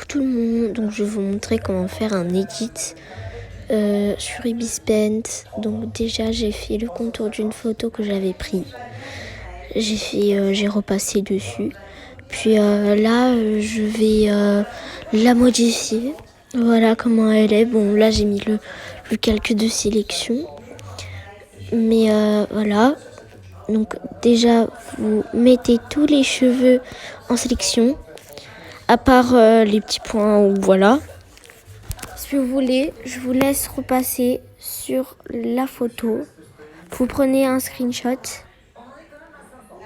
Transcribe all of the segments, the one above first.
tout le monde, donc je vais vous montrer comment faire un edit sur Ibis Paint. Donc déjà j'ai fait le contour d'une photo que j'avais pris. J'ai repassé dessus. Puis là je vais la modifier. Voilà comment elle est. Bon là j'ai mis le calque de sélection. Mais voilà. Donc déjà vous mettez tous les cheveux en sélection. À part les petits points où voilà. Si vous voulez, je vous laisse repasser sur la photo. Vous prenez un screenshot.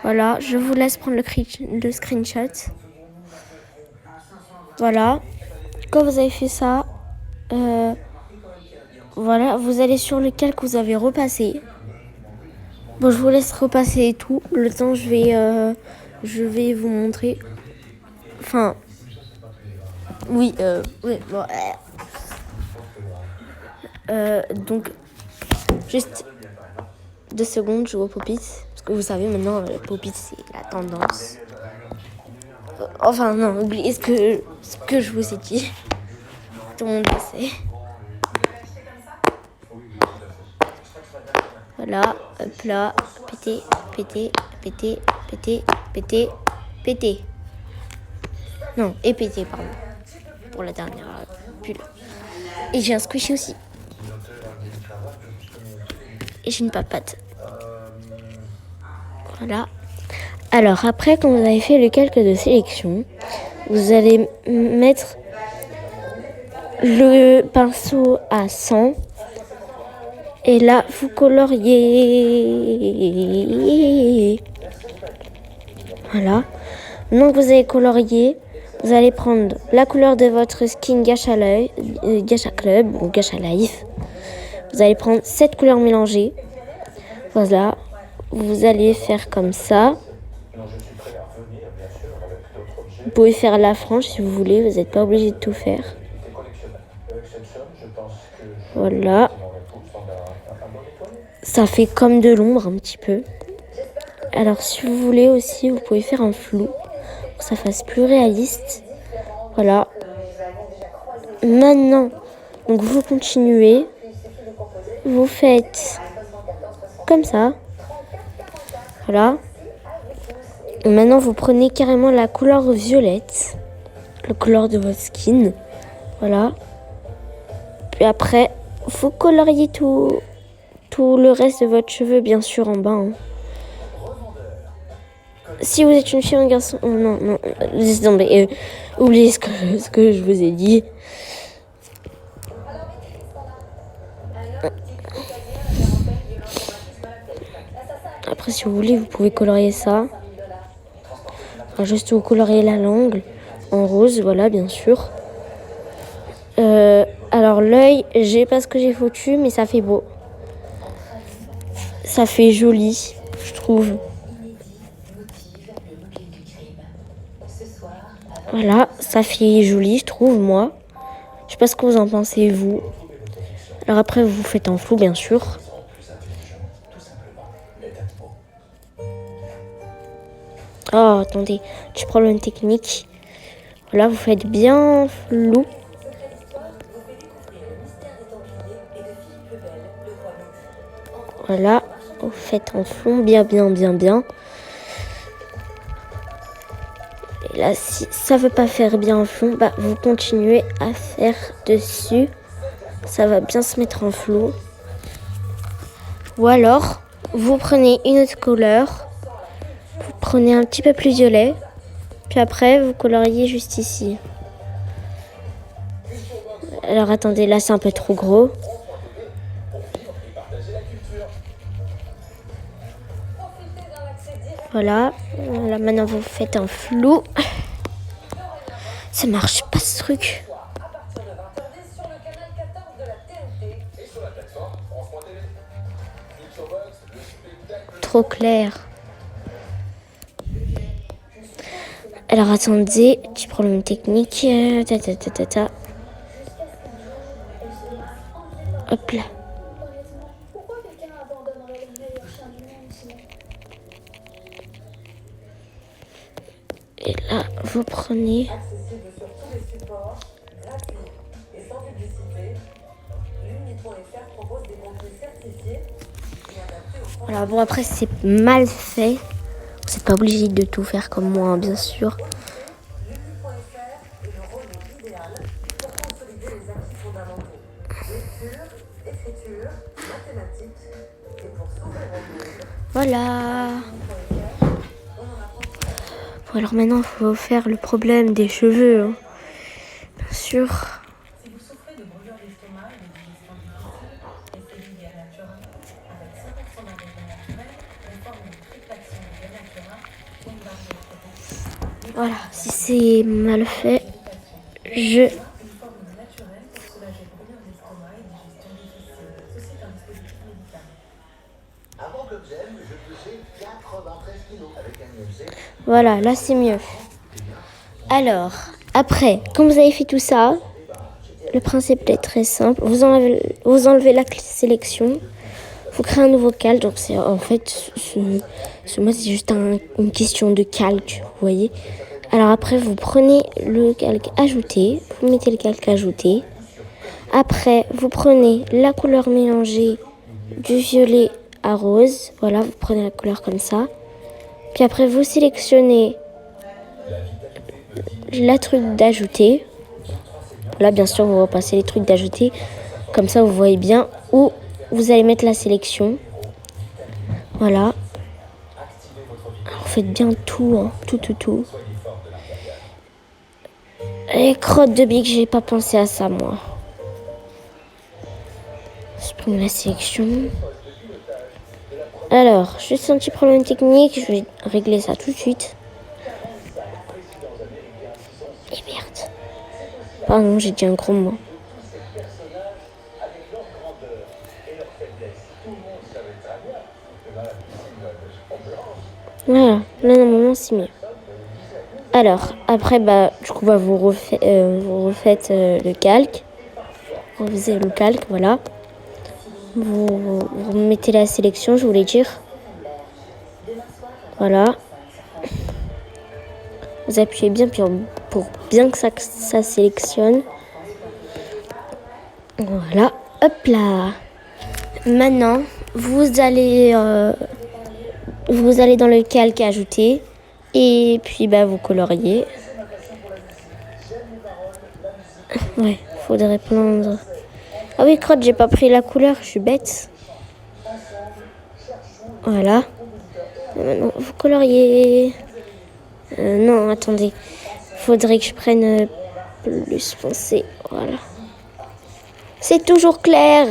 Voilà, je vous laisse prendre le screenshot. Voilà. Quand vous avez fait ça, voilà, vous allez sur lequel que vous avez repassé. Bon, je vous laisse repasser et tout. Le temps, je vais vous montrer. Enfin, oui, bon. Donc, juste 2 secondes, je joue au Pop-It. Parce que vous savez, maintenant, le Pop-It, c'est la tendance. Enfin, non, oubliez ce que je vous ai dit. Tout le monde le sait. Voilà, hop là, pété, pété, pété, pété, pété, pété. Non, et pété, pardon. Pour la dernière pull. Et j'ai un squishy aussi. Et j'ai une papate. Voilà. Alors après, quand vous avez fait le calque de sélection, vous allez mettre le pinceau à 100. Et là, vous coloriez. Voilà. Maintenant que vous avez colorié, vous allez prendre la couleur de votre skin Gacha Club ou Gacha Life. Vous allez prendre cette couleur mélangée. Voilà. Vous allez faire comme ça. Vous pouvez faire la frange si vous voulez. Vous n'êtes pas obligé de tout faire. Voilà. Ça fait comme de l'ombre un petit peu. Alors si vous voulez aussi, vous pouvez faire un flou pour que ça fasse plus réaliste. Voilà. Maintenant, donc vous continuez. Vous faites comme ça. Voilà. Et maintenant, vous prenez carrément la couleur violette. La couleur de votre skin. Voilà. Puis après, vous coloriez tout le reste de votre cheveu, bien sûr, en bas. Hein. Si vous êtes une fille ou un garçon... Oh, non. Laissez tomber. Oubliez ce que je vous ai dit. Après, si vous voulez, vous pouvez colorier ça. Enfin, juste vous coloriez la langue en rose, voilà, bien sûr. Alors, l'œil, j'ai pas ce que j'ai foutu, mais ça fait beau. Ça fait joli, je trouve. Voilà, ça fait joli, je trouve, moi. Je sais pas ce que vous en pensez, vous. Alors après, vous faites en flou, bien sûr. Oh, attendez, petit problème technique. Voilà, vous faites bien flou. Voilà, vous faites en fond, bien. Et là, si ça veut pas faire bien en fond, bah vous continuez à faire dessus. Ça va bien se mettre en flou. Ou alors, vous prenez une autre couleur. Vous prenez un petit peu plus violet. Puis après, vous coloriez juste ici. Alors attendez, là c'est un peu trop gros. Voilà, maintenant vous faites un flou. Ça marche pas ce truc. Trop clair. Alors attendez, petit problème technique. Hop là. Et là, vous prenez Voilà, bon après c'est mal fait. Vous n'êtes pas obligé de tout faire comme moi, hein, bien sûr. Voilà. Bon, alors maintenant, il faut faire le problème des cheveux. Hein. Bien sûr. Si vous souffrez de brûlures d'estomac et de digestion difficile, essayez Via Natura. Avec 100% d'ingrédients naturels, elle forme une triple action de Via Natura, une barre de protection. Voilà, si c'est mal fait, je... Une formule naturelle pour soulager brûlures d'estomac et digestion difficile. Ceci est un dispositif médical. Avant que j'aime, je pesais 93 kilos avec un IMC. Voilà, là c'est mieux. Alors, après, quand vous avez fait tout ça, le principe est très simple. Vous enlevez la sélection, vous créez un nouveau calque. Donc c'est en fait, ce mot c'est juste une question de calque, vous voyez. Alors après, vous prenez le calque ajouté, vous mettez le calque ajouté. Après, vous prenez la couleur mélangée du violet à rose. Voilà, vous prenez la couleur comme ça. Puis après, vous sélectionnez la truc d'ajouter. Là, bien sûr, vous repassez les trucs d'ajouter. Comme ça, vous voyez bien où vous allez mettre la sélection. Voilà. Alors, faites bien tout, hein. Tout. Les crottes de bic, j'ai pas pensé à ça, moi. Je prends la sélection. Alors, juste un petit problème technique. Je vais régler ça tout de suite. Et merde. Pardon, j'ai dit un gros mot. Voilà, là normalement c'est mieux. Alors, après, du coup, vous refaites le calque. Vous refaisez le calque, voilà. Vous mettez la sélection, je voulais dire. Voilà. Vous appuyez bien pour bien que ça sélectionne. Voilà, hop là. Maintenant, vous allez dans le calque ajouter et puis vous coloriez. Ouais, faudrait prendre. Ah oui, crotte, j'ai pas pris la couleur, je suis bête. Voilà. Et maintenant, vous coloriez. Non, attendez. Faudrait que je prenne plus foncé. Voilà. C'est toujours clair.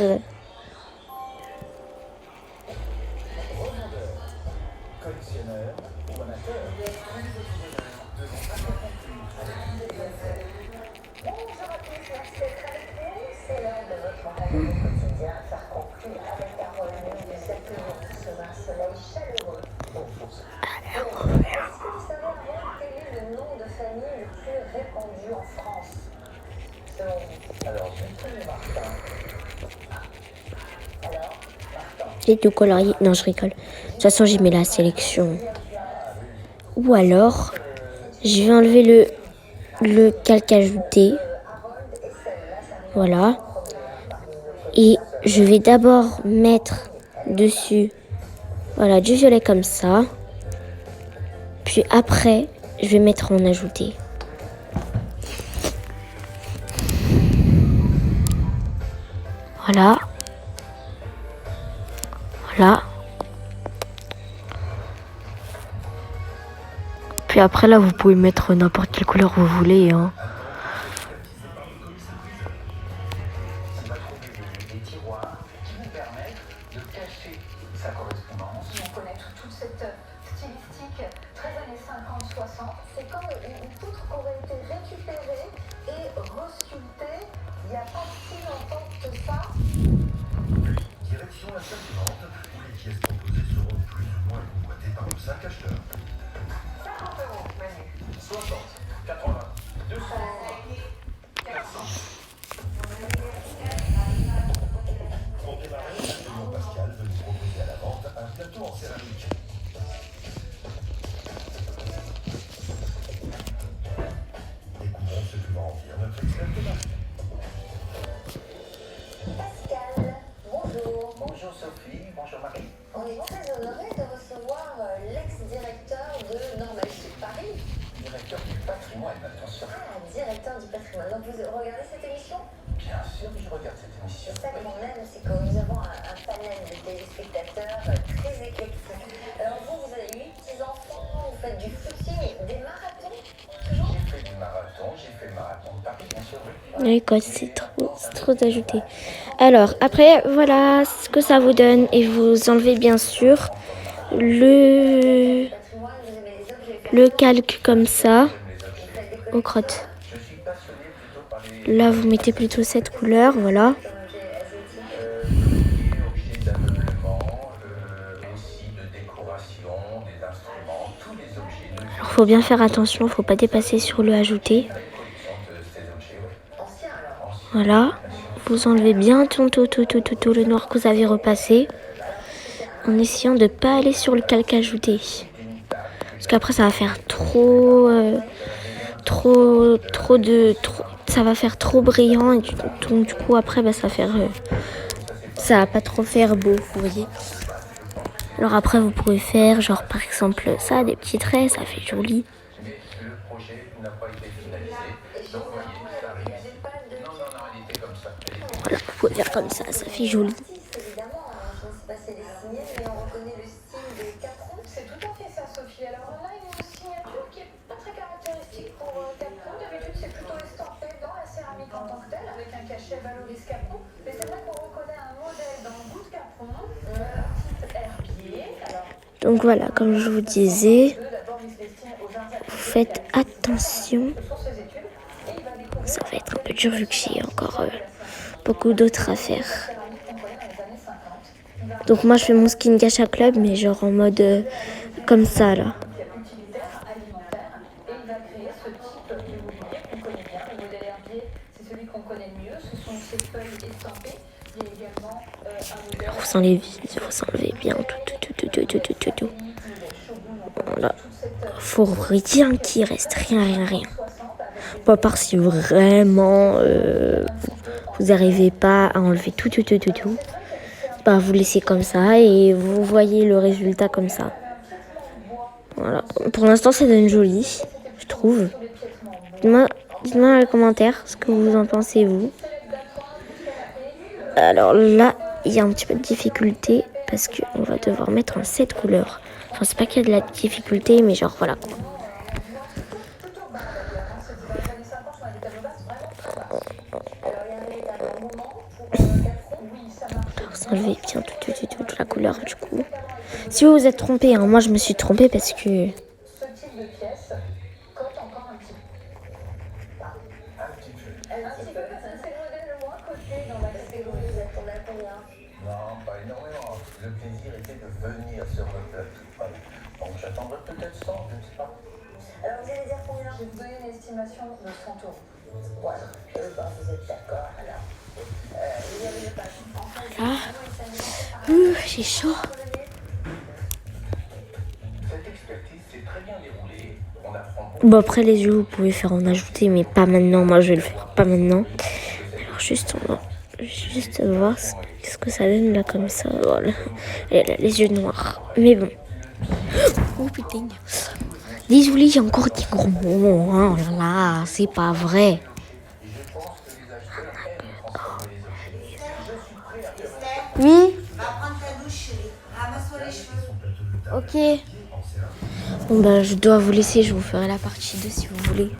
Et tout colorier. Non, je rigole. De toute façon, j'ai mis la sélection. Ou alors, je vais enlever le calque ajouté. Voilà. Et je vais d'abord mettre dessus, voilà, du violet comme ça. Puis après, je vais mettre en ajouté. Voilà. Voilà. Puis après là, vous pouvez mettre n'importe quelle couleur vous voulez. Hein. C'est comme une poutre qui aurait été récupérée et resculptée il n'y a pas si longtemps que ça. Direction la salle suivante, où les pièces proposées seront plus ou moins convoitées par le sac acheteur. 50 euros, Manu. 60, 80, 200, 400. Pour démarrer, l'accueillant Pascal veut nous proposer à la vente un plateau en céramique. Découvrons ce que va en dire notre expert de marque. Pascal, patrimoine, attention. Ah, directeur du patrimoine. Donc vous regardez cette émission? Bien sûr que je regarde cette émission. C'est ça qu'on aime, c'est que nous avons un panel de téléspectateurs très éclectique. Alors vous avez 8 petits-enfants, vous faites du footing, des marathons, toujours? J'ai fait du marathon, j'ai fait le marathon de Paris, bien sûr, oui. Oui, quoi, c'est trop ajouté. Alors, après, voilà ce que ça vous donne. Et vous enlevez bien sûr le calque comme ça aux crottes. Je suis passionné plutôt par les Là, vous mettez plutôt cette couleur, voilà. objets d'ameublement, aussi de décoration, des instruments, tous les objets de Alors, faut bien faire attention, faut pas dépasser sur le ajouté. ces objets, oui. Anciens alors. Voilà. Vous enlevez bien tout le noir que vous avez repassé. En essayant de pas aller sur le calque ajouté. Parce qu'après, ça va faire ça va faire trop brillant. Et donc, du coup, après, ça va faire... ça va pas trop faire beau, vous voyez. Alors après, vous pouvez faire, genre, par exemple, ça, des petits traits, ça fait joli. Mais le projet n'a pas été finalisé. Donc, vous voyez, ça arrive. Non, elle était comme ça. Voilà, vous pouvez faire comme ça fait joli. Évidemment, je ne sais pas si elle est signée, mais on reconnaît le style de Capron. C'est tout à fait ça, Sophie. Alors on a une signature qui est pas très caractéristique pour Capron. D'habitude, c'est plutôt estampé dans la céramique en tant que telle, avec un cachet Valoris Capron. Mais c'est vrai qu'on reconnaît un modèle dans le goût de Capron, type herbier. Alors, Donc voilà, comme je vous disais, d'abord, il se destine aux arts faites attention. sur ses études et il va découvrir Ça va être un peu dur vu que j'ai encore beaucoup d'autres à faire. la céramique qu'on connaît dans les années 50. Donc moi je fais mon skin gacha club mais genre en mode comme ça là. Utilitaire, alimentaire, et il va créer ce type de mobilier qu'on connaît bien. Le modèle herbier, c'est celui qu'on connaît le mieux. Ce sont ces feuilles estampées. Il y a également un modèle Vous enlevez bien tout. Voilà. Faut rien qu'il reste, rien. Pas part si vraiment vous n'arrivez pas à enlever tout. Bah vous laissez comme ça et vous voyez le résultat comme ça. Voilà. Pour l'instant ça donne joli, je trouve. Dites-moi dans les commentaires ce que vous en pensez vous. Alors là, il y a un petit peu de difficulté parce qu'on va devoir mettre en 7 couleurs. Enfin, c'est pas qu'il y a de la difficulté, mais genre voilà quoi. Vous enlevez bien toute la couleur du coup. Si vous vous êtes trompé, moi je me suis trompée parce que... ce type de pièce cote encore un petit peu. Un petit peu. Un petit peu parce que c'est le modèle le moins coté dans la catégorie. Vous êtes tombé à combien? Non, pas énormément. Le plaisir était de venir sur votre plateau. Donc j'attendrai peut-être 100, je ne sais pas. Alors vous allez dire combien? Je vais vous donner une estimation de 100 euros. Voilà. Vous êtes d'accord alors. Vous avez le patron en face. J'ai chaud. Cette expertise s'est très bien déroulée. On apprend beaucoup. Bon après les yeux vous pouvez faire en ajouter mais pas maintenant. Moi je vais le faire pas maintenant. Alors juste on va voir ce que ça donne là comme ça. Voilà. Elle a les yeux noirs. Mais bon. Oh putain. Désolée j'ai encore des gros mots. Oh là là, c'est pas vrai. Je pense que les acheteurs aiment transformer les objets. Oui. Va prendre ta douche, chérie. Ramasse-toi les cheveux. Ok. Bon bah je dois vous laisser. Je vous ferai la partie 2 si vous voulez.